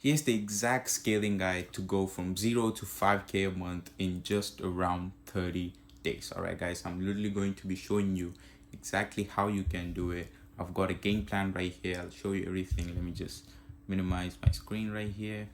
Here's the exact scaling guide to go from 0 to 5K a month in just around 30 days. All right, guys, I'm literally going to be showing you exactly how you can do it. I've got a game plan right here. I'll show you everything. Let me just minimize my screen right here.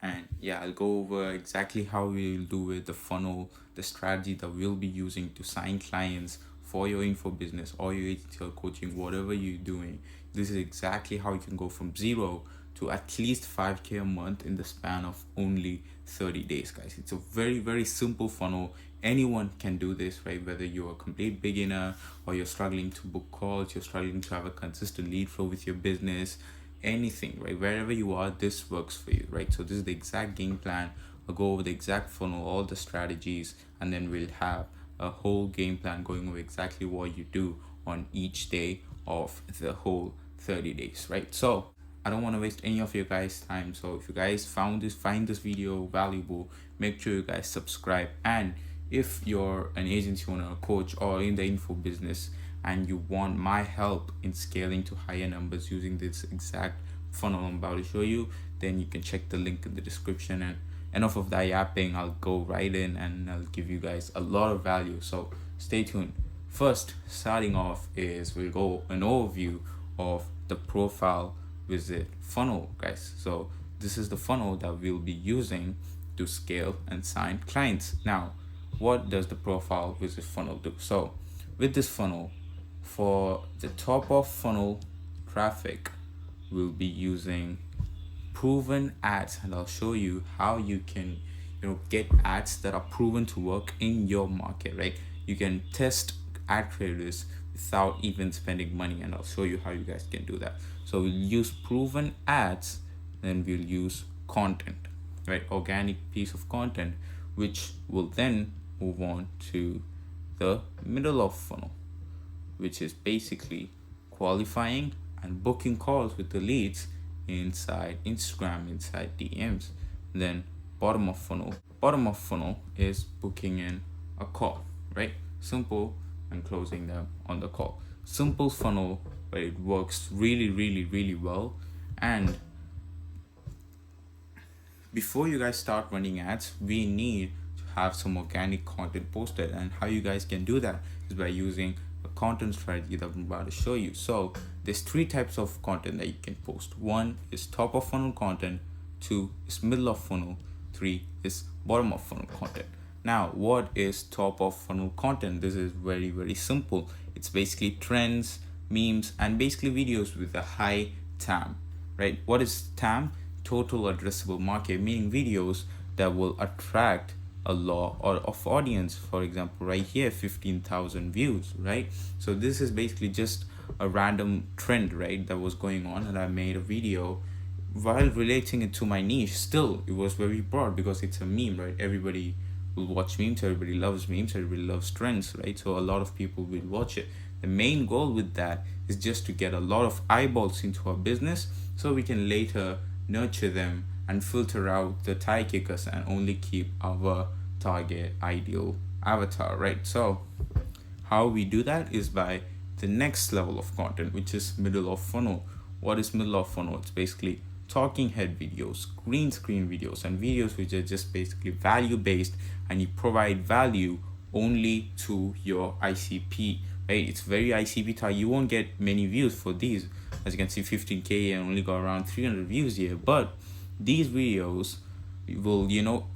And yeah, I'll go over exactly how we'll do it, the funnel, the strategy that we'll be using to sign clients for your info business or your ATL coaching, whatever you're doing. This is exactly how you can go from 0 to at least 5K a month in the span of only 30 days, guys. It's a very, very simple funnel. Anyone can do this, right? Whether you're a complete beginner or you're struggling to book calls, you're struggling to have a consistent lead flow with your business, anything, right? Wherever you are, this works for you, right? So this is the exact game plan. I'll go over the exact funnel, all the strategies, and then we'll have a whole game plan going over exactly what you do on each day of the whole 30 days, right? So I don't want to waste any of your guys' time. So if you guys find this video valuable, make sure you guys subscribe. And if you're an agency owner, a coach, or in the info business, and you want my help in scaling to higher numbers using this exact funnel I'm about to show you, then you can check the link in the description. And enough of that yapping, I'll go right in and I'll give you guys a lot of value. So stay tuned. First, starting off is we'll go an overview of the profile visit funnel, guys. So this is the funnel that we'll be using to scale and sign clients. Now, what does the profile visit funnel do? So with this funnel, for the top of funnel traffic, we'll be using proven ads, and I'll show you how you can get ads that are proven to work in your market, right? You can test ad creators without even spending money, and I'll show you how you guys can do that. So we'll use proven ads, then we'll use content, right? Organic piece of content, which will then move on to the middle of funnel, which is basically qualifying and booking calls with the leads inside Instagram, inside DMs. Then bottom of funnel. Bottom of funnel is booking in a call, right? Simple, and closing them on the call. Simple funnel, but it works really, really, really well. And before you guys start running ads, we need to have some organic content posted. And how you guys can do that is by using a content strategy that I'm about to show you. So there's 3 types of content that you can post. 1 is top of funnel content, 2 is middle of funnel, 3 is bottom of funnel content. Now, what is top of funnel content? This is very, very simple. It's basically trends, memes, and basically videos with a high TAM, right? What is TAM? Total addressable market, meaning videos that will attract a lot of audience. For example, right here, 15,000 views, right? So this is basically just a random trend, right, that was going on, and I made a video while relating it to my niche. Still, it was very broad because it's a meme, right? Everybody will watch memes, everybody loves memes, everybody loves trends, right? So a lot of people will watch it. The main goal with that is just to get a lot of eyeballs into our business so we can later nurture them and filter out the tie kickers and only keep our target ideal avatar, right? So how we do that is by the next level of content, which is middle of funnel. What is middle of funnel? It's basically talking head videos, green screen videos, and videos which are just basically value based, and you provide value only to your ICP, right? It's very ICP target. You won't get many views for these. As you can see, 15K and only got around 300 views here. But these videos will,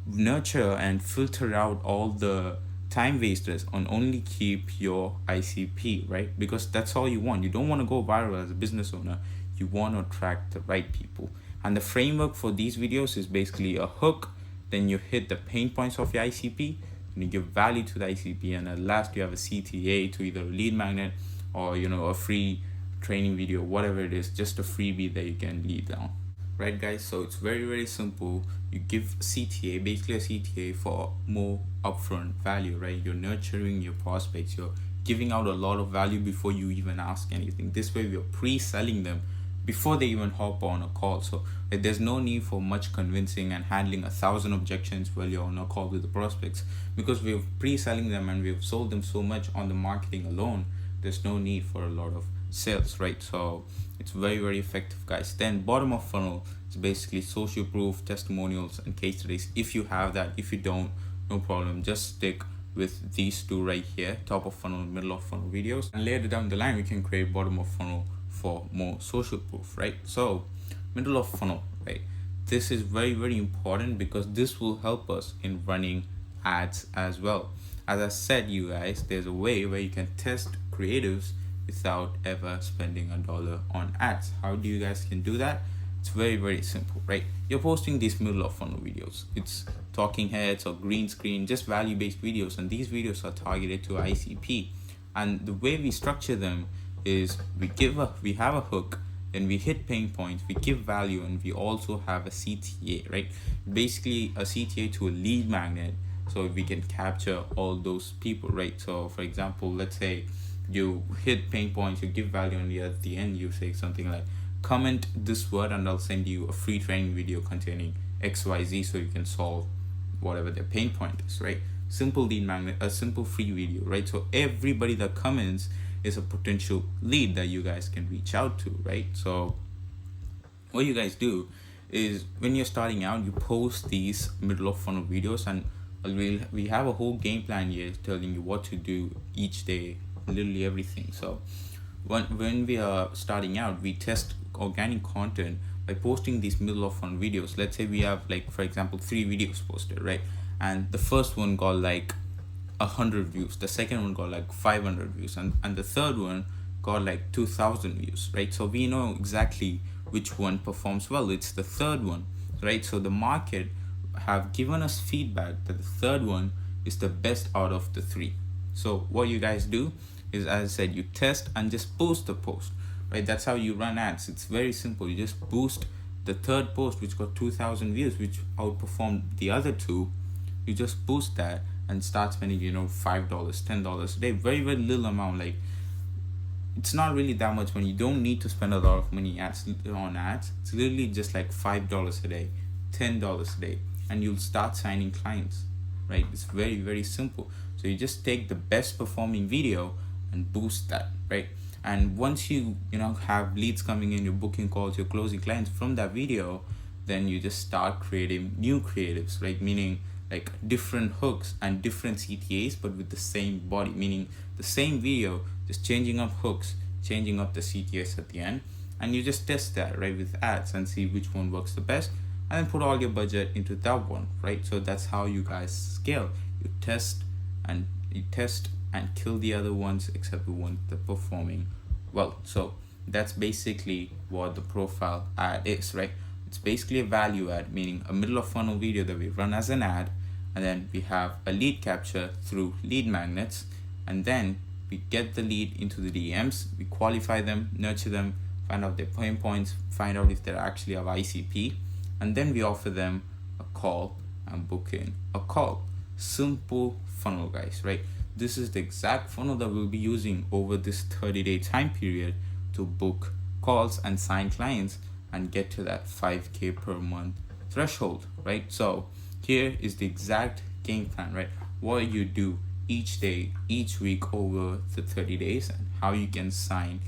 nurture and filter out all the time wasters and only keep your ICP, right? Because that's all you want. You don't want to go viral as a business owner. You want to attract the right people. And the framework for these videos is basically a hook, then you hit the pain points of your ICP, and you give value to the ICP, and at last you have a CTA to either a lead magnet or a free training video, whatever it is, just a freebie that you can lead down. Right, guys? So it's very, very simple. You give CTA, basically a CTA, for more upfront value, right? You're nurturing your prospects, you're giving out a lot of value before you even ask anything. This way we're pre-selling them before they even hop on a call. So there's no need for much convincing and handling 1,000 objections while you're on a call with the prospects, because we're pre-selling them and we've sold them so much on the marketing alone. There's no need for a lot of sales, right? So it's very effective, guys. Then bottom of funnel is basically social proof, testimonials, and case studies. If you have that, if you don't, no problem, just stick with these two right here, top of funnel, middle of funnel videos, and later down the line we can create bottom of funnel for more social proof, right? So middle of funnel, right, this is very important because this will help us in running ads as well. As I said, you guys, there's a way where you can test creatives without ever spending a dollar on ads. How do you guys can do that? It's very simple, right? You're posting these middle of funnel videos. It's talking heads or green screen, just value based videos, and these videos are targeted to ICP. And the way we structure them is we have a hook, then we hit pain points, we give value, and we also have a CTA, right? Basically a CTA to a lead magnet, so we can capture all those people, right? So for example, let's say you hit pain points, you give value, and at the end you say something like, comment this word and I'll send you a free training video containing XYZ so you can solve whatever their pain point is, right? Simple lead magnet, a simple free video, right? So everybody that comments is a potential lead that you guys can reach out to, right? So what you guys do is when you're starting out, you post these middle of funnel videos, and we have a whole game plan here telling you what to do each day, literally everything. So when we are starting out, we test organic content by posting these middle of funnel videos. Let's say we have, like, for example, 3 videos posted, right? And the first one got like 100 views, the second one got like 500 views, and the third one got like 2,000 views, right? So we know exactly which one performs well. It's the third one, right? So the market have given us feedback that the third one is the best out of the 3. So what you guys do is, as I said, you test and just boost the post, right? That's how you run ads. It's very simple. You just boost the third post, which got 2,000 views, which outperformed the other 2. You just boost that and start spending, $5, $10 a day. Very little amount. Like, it's not really that much money. You don't need to spend a lot of money on ads. It's literally just like $5 a day, $10 a day, and you'll start signing clients, right? It's very simple. So you just take the best performing video and boost that, right? And once you have leads coming in, you're booking calls, you're closing clients from that video, then you just start creating new creatives, right? Meaning like different hooks and different CTAs, but with the same body, meaning the same video, just changing up hooks, changing up the CTAs at the end, and you just test that, right, with ads and see which one works the best, and then put all your budget into that one, right? So that's how you guys scale. You test and kill the other ones except the ones that are performing well. So that's basically what the profile ad is, right? It's basically a value ad, meaning a middle of funnel video that we run as an ad, and then we have a lead capture through lead magnets, and then we get the lead into the DMs, we qualify them, nurture them, find out their pain points, find out if they're actually of ICP, and then we offer them a call and book in a call. Simple funnel, guys, right? This is the exact funnel that we'll be using over this 30-day time period to book calls and sign clients and get to that 5K per month threshold, right? So here is the exact game plan, right? What you do each day, each week over the 30 days, and how you can sign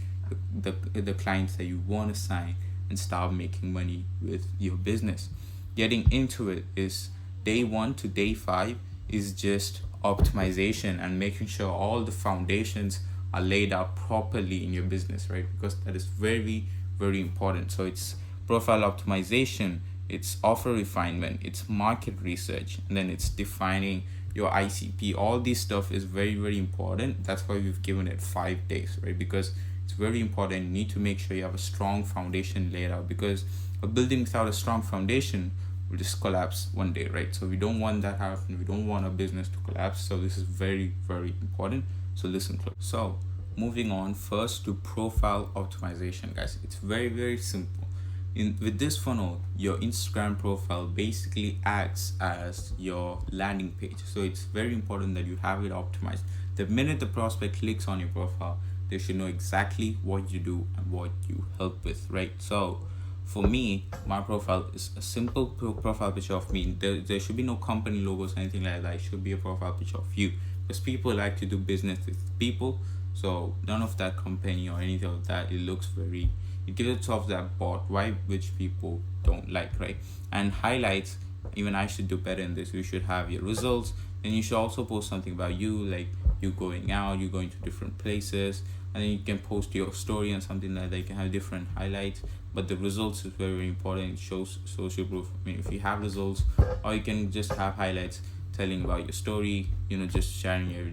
the clients that you want to sign and start making money with your business. Getting into it is day 1 to day 5 is just optimization and making sure all the foundations are laid out properly in your business, right? Because that is very important. So it's profile optimization, it's offer refinement, it's market research, and then it's defining your ICP. All this stuff is very important. That's why we've given it 5 days, right? Because it's very important. You need to make sure you have a strong foundation laid out, because a building without a strong foundation will just collapse one day, right? So we don't want that to happen. We don't want our business to collapse. So this is very important. So listen close. So moving on first to profile optimization, guys. It's very simple. With this funnel, your Instagram profile basically acts as your landing page. So it's very important that you have it optimized. The minute the prospect clicks on your profile, they should know exactly what you do and what you help with, right? So for me, my profile is a simple profile picture of me. There should be no company logos or anything like that. It should be a profile picture of you, because people like to do business with people. So none of that company or anything of that, it gives itself that bot why which people don't like, right? And highlights, even I should do better in this. You should have your results, and you should also post something about you, like you going out, you going to different places, and then you can post your story and something like that. You can have different highlights, but the results is very, very important. It shows social proof. I mean, if you have results, or you can just have highlights telling about your story, just sharing your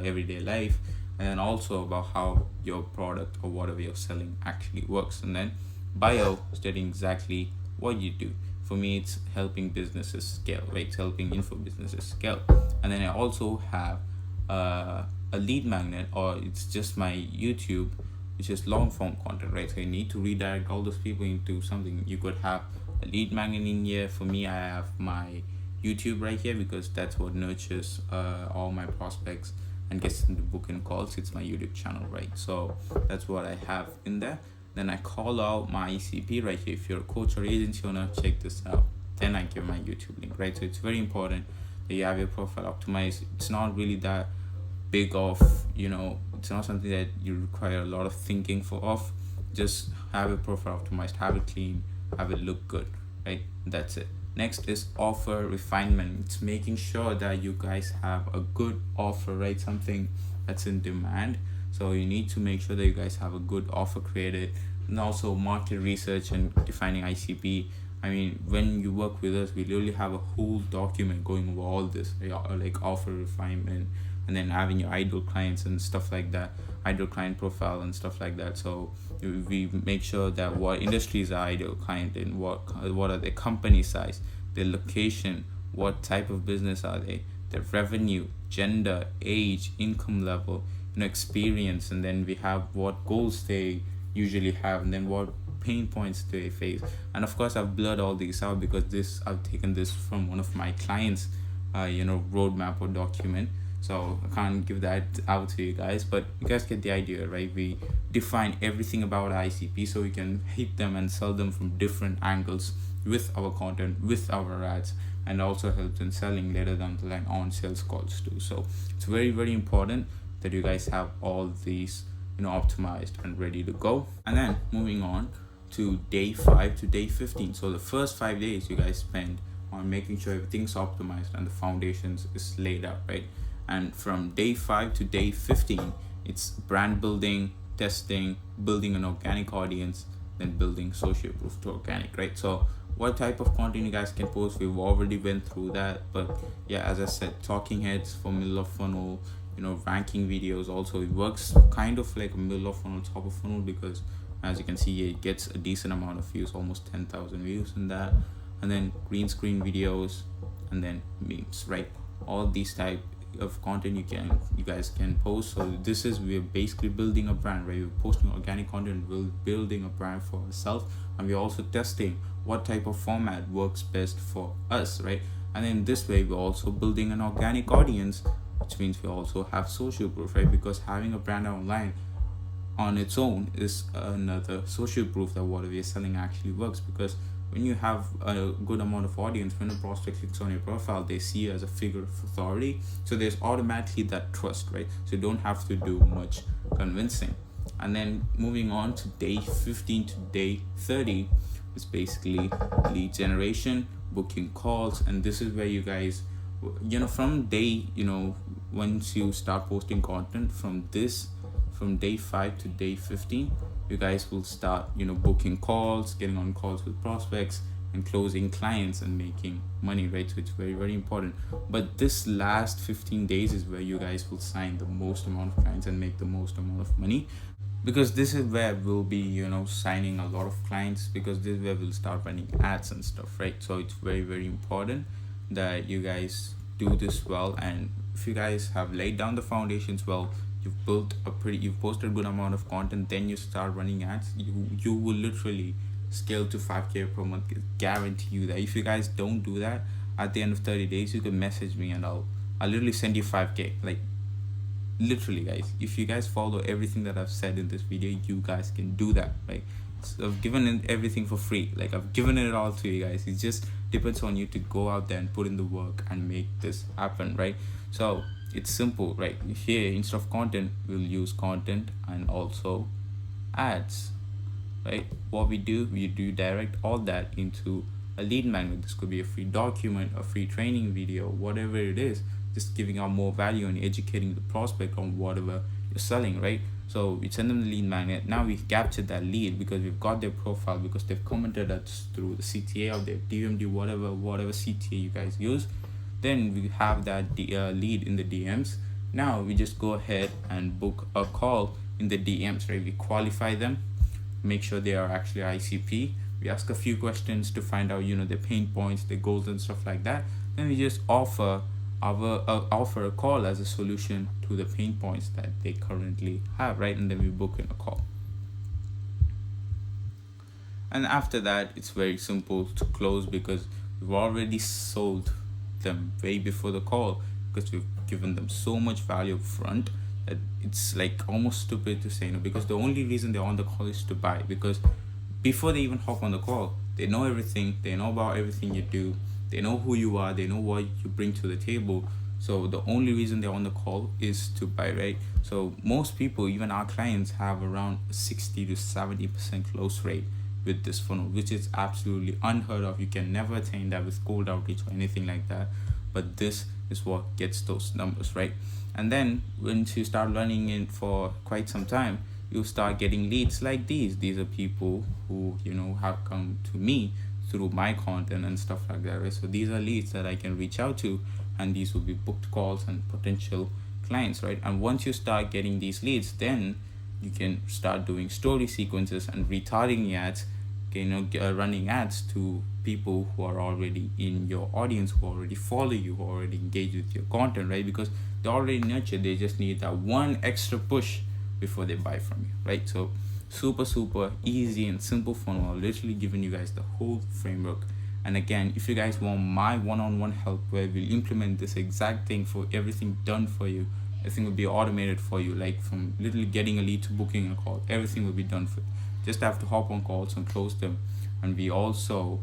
everyday life, and then also about how your product or whatever you're selling actually works. And then bio, stating exactly what you do. For me, it's helping businesses scale, right? It's helping info businesses scale. And then I also have a lead magnet, or it's just my YouTube, which is long form content, right? So you need to redirect all those people into something. You could have a lead magnet in here. For me, I have my YouTube right here because that's what nurtures all my prospects and gets them to book in calls. It's my YouTube channel, right? So that's what I have in there. Then I call out my ICP right here. If you're a coach or agency owner, check this out. Then I give my YouTube link, right? So it's very important that you have your profile optimized. It's not really that big of, it's not something that you require a lot of thinking of. Just have your profile optimized, have it clean, have it look good, right? That's it. Next is offer refinement. It's making sure that you guys have a good offer, right? Something that's in demand. So you need to make sure that you guys have a good offer created, and also market research and defining ICP. I mean, when you work with us, we literally have a whole document going over all this, like offer refinement, and then having your ideal clients and stuff like that, ideal client profile and stuff like that. So we make sure that what industries are ideal client in, what are their company size, their location, what type of business are they, their revenue, gender, age, income level, experience, and then we have what goals they usually have, and then what pain points they face. And of course, I've blurred all these out because I've taken this from one of my clients roadmap or document, so I can't give that out to you guys, but you guys get the idea, right? We define everything about ICP so we can hit them and sell them from different angles with our content, with our ads, and also helps in selling later down the line on sales calls too. So it's very, very important that you guys have all these optimized and ready to go. And then moving on to day 5 to day 15. So the first 5 days you guys spend on making sure everything's optimized and the foundations is laid out, right? And from day 5 to day 15, it's brand building, testing, building an organic audience, then building social proof to organic, right? So what type of content you guys can post, we've already went through that, but yeah, as I said, talking heads for middle of funnel, ranking videos. Also, it works kind of like a middle of funnel, top of funnel, because as you can see, it gets a decent amount of views, almost 10,000 views in that. And then green screen videos, and then memes, right? All these type of content you guys can post. So we're basically building a brand, right? We're posting organic content, we're building a brand for ourselves, and we're also testing what type of format works best for us, right? And then this way, we're also building an organic audience, which means we also have social proof, right? Because having a brand online on its own is another social proof that what we are selling actually works. Because when you have a good amount of audience, when a prospect clicks on your profile, they see you as a figure of authority, so there's automatically that trust, right? So you don't have to do much convincing. And then moving on to day 15 to day 30 is basically lead generation, booking calls, and this is where you guys from day once you start posting content from day 5 to day 15, you guys will start booking calls, getting on calls with prospects, and closing clients and making money, right? So it's very, very important. But this last 15 days is where you guys will sign the most amount of clients and make the most amount of money, because this is where we'll be signing a lot of clients, because this is where we'll start running ads and stuff, right? So it's very, very important that you guys do this well. And if you guys have laid down the foundations well, you've posted a good amount of content, then you start running ads, you will literally scale to 5k per month. Guarantee you that. If you guys don't do that, at the end of 30 days, you can message me and I'll literally send you 5k. Like, literally, guys, if you guys follow everything that I've said in this video, you guys can do that. Like, so I've given everything for free. Like, I've given it all to you guys. It just depends on you to go out there and put in the work and make this happen, right? So It's simple, right? Here instead of content, we'll use content and also ads, right? What we do direct all that into a lead magnet. This could be a free document, a free training video, whatever it is, just giving out more value and educating the prospect on whatever you're selling, right? So we send them the lead magnet. Now we've captured that lead because we've got their profile, because they've commented us through the CTA or their DMD, whatever CTA you guys use. Then we have that lead in the DMs. Now we just go ahead and book a call in the DMs, right? We qualify them, make sure they are actually ICP. We ask a few questions to find out, their pain points, their goals, and stuff like that. Then we just offer a call as a solution to the pain points that they currently have, right? And then we book in a call. And after that, it's very simple to close because we've already sold them way before the call, because we've given them so much value up front that it's like almost stupid to say no, because the only reason they're on the call is to buy. Because before they even hop on the call, they know everything, they know about everything you do, they know who you are, they know what you bring to the table. So the only reason they're on the call is to buy, right? So most people, even our clients, have around 60 to 70% close rate with this funnel, which is absolutely unheard of. You can never attain that with cold outreach or anything like that, but this is what gets those numbers, right? And then once you start running it for quite some time, you'll start getting leads like these are people who have come to me through my content and stuff like that, right? So these are leads that I can reach out to, and these will be booked calls and potential clients, right? And once you start getting these leads, then you can start doing story sequences and retargeting ads, running ads to people who are already in your audience, who already follow you, who already engage with your content, right? Because they're already nurtured, they just need that one extra push before they buy from you, right? So super easy and simple funnel. I'm literally giving you guys the whole framework. And again, if you guys want my one-on-one help where we'll implement this exact thing for everything done for you, everything will be automated for you, like from literally getting a lead to booking a call, everything will be done for you. Just have to hop on calls and close them. And we also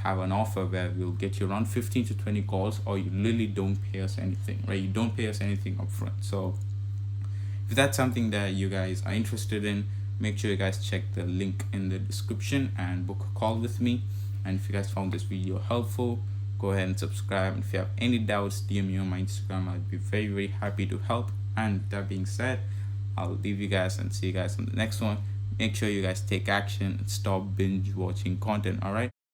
have an offer where we'll get you around 15 to 20 calls, or you literally don't pay us anything, right? You don't pay us anything upfront. So if that's something that you guys are interested in, make sure you guys check the link in the description and book a call with me. And if you guys found this video helpful, go ahead and subscribe. And if you have any doubts, DM me on my Instagram. I'd be very happy to help. And with that being said, I'll leave you guys and see you guys on the next one. Make sure you guys take action and stop binge watching content. All right.